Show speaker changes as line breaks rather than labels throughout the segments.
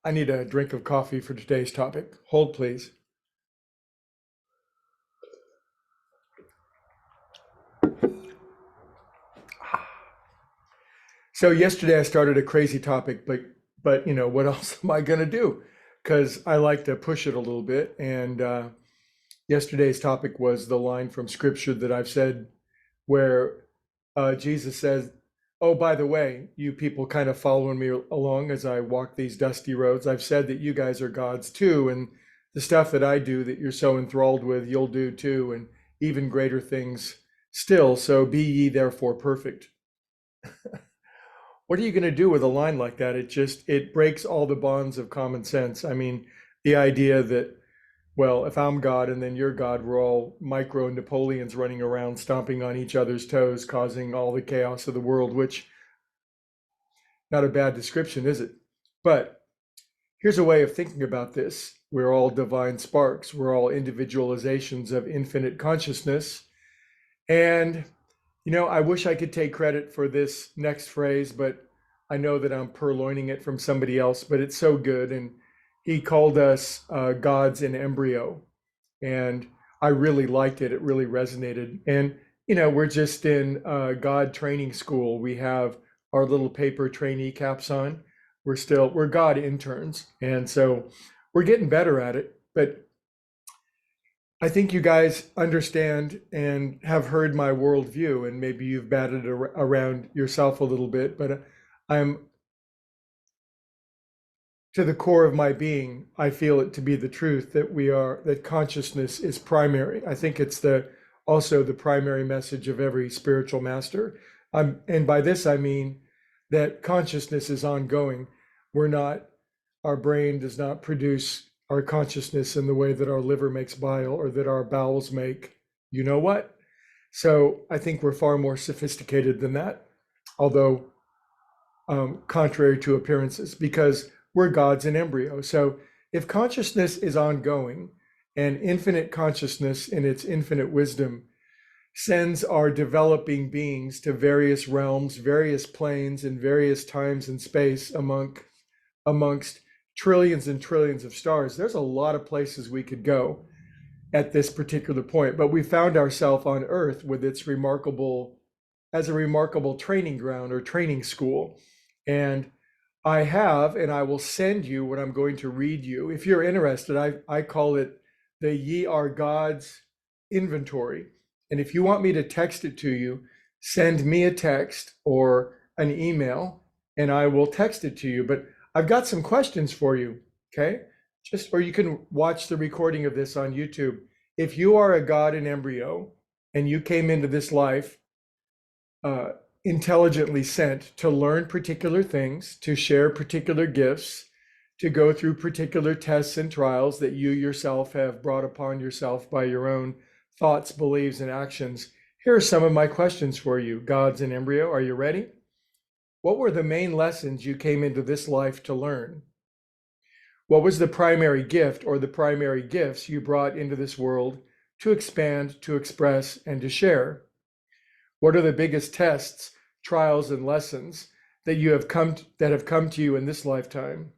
I need a drink of coffee for today's topic. Hold, please. So yesterday I started a crazy topic, but what else am I gonna do? Because I like to push it a little bit. And yesterday's topic was the line from Scripture that I've said, where Jesus says, "Oh, by the way, you people kind of following me along as I walk these dusty roads. I've said that you guys are gods too, and the stuff that I do that you're so enthralled with, you'll do too, and even greater things still. So be ye therefore perfect." What are you going to do with a line like that? It breaks all the bonds of common sense. I mean, the idea that, well, if I'm God and then you're God, we're all micro Napoleons running around stomping on each other's toes, causing all the chaos of the world, which not a bad description, is it? But here's a way of thinking about this. We're all divine sparks. We're all individualizations of infinite consciousness. And, I wish I could take credit for this next phrase, but I know that I'm purloining it from somebody else, but it's so good. And he called us gods in embryo. And I really liked it. It really resonated. And, we're just in God training school. We have our little paper trainee caps on. We're God interns. And so we're getting better at it. But I think you guys understand and have heard my worldview, and maybe you've batted it around yourself a little bit, but I'm to the core of my being, I feel it to be the truth that consciousness is primary. I think it's also the primary message of every spiritual master. And by this, I mean that consciousness is ongoing. Our brain does not produce our consciousness in the way that our liver makes bile or that our bowels make you know what. So I think we're far more sophisticated than that, although contrary to appearances, because we're gods in embryo. So if consciousness is ongoing and infinite consciousness in its infinite wisdom sends our developing beings to various realms, various planes, and various times and space amongst trillions and trillions of stars, there's a lot of places we could go at this particular point. But we found ourselves on Earth with its as a remarkable training ground or training school. And I will send you what I'm going to read you. If you're interested, I call it the Ye Are Gods inventory. And if you want me to text it to you, send me a text or an email and I will text it to you. But I've got some questions for you, okay? Or you can watch the recording of this on YouTube. If you are a God in embryo and you came into this life intelligently sent to learn particular things, to share particular gifts, to go through particular tests and trials that you yourself have brought upon yourself by your own thoughts, beliefs, and actions, here are some of my questions for you, gods in embryo. Are you ready? What were the main lessons you came into this life to learn? What was the primary gift or the primary gifts you brought into this world to expand, to express, and to share? What are the biggest tests, trials, and lessons that have come to you in this lifetime?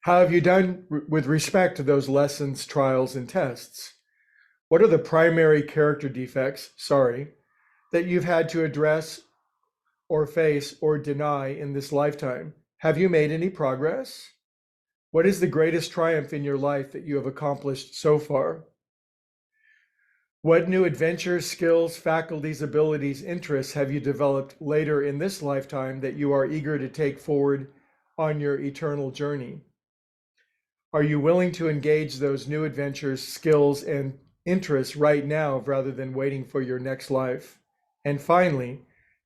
How have you done with respect to those lessons, trials, and tests? What are the primary character defects, that you've had to address or face or deny in this lifetime? Have you made any progress? What is the greatest triumph in your life that you have accomplished so far? What new adventures, skills, faculties, abilities, interests have you developed later in this lifetime that you are eager to take forward on your eternal journey? Are you willing to engage those new adventures, skills, and interests right now rather than waiting for your next life? And finally,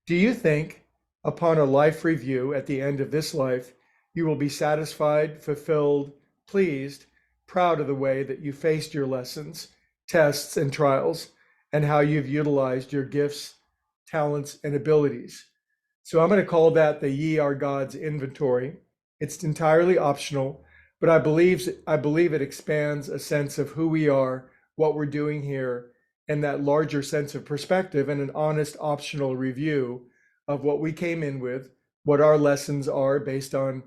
do you think upon a life review at the end of this life, you will be satisfied, fulfilled, pleased, proud of the way that you faced your lessons, tests, and trials, and how you've utilized your gifts, talents, and abilities? So I'm going to call that the Ye Are Gods inventory. It's entirely optional, but I believe it expands a sense of who we are, what we're doing here, and that larger sense of perspective, and an honest optional review of what we came in with, what our lessons are based on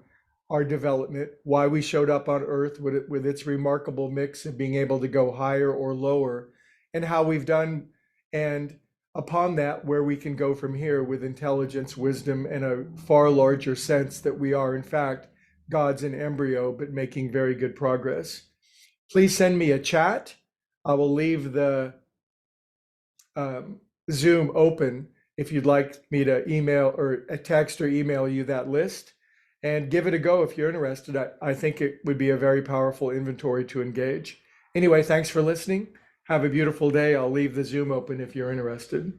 our development, why we showed up on Earth with its remarkable mix of being able to go higher or lower, and how we've done, and upon that, where we can go from here with intelligence, wisdom, and a far larger sense that we are, in fact, gods in embryo, but making very good progress. Please send me a chat. I will leave the Zoom open if you'd like me to email or a text or email you that list, and give it a go if you're interested. I think it would be a very powerful inventory to engage. Anyway, thanks for listening. Have a beautiful day. I'll leave the Zoom open if you're interested.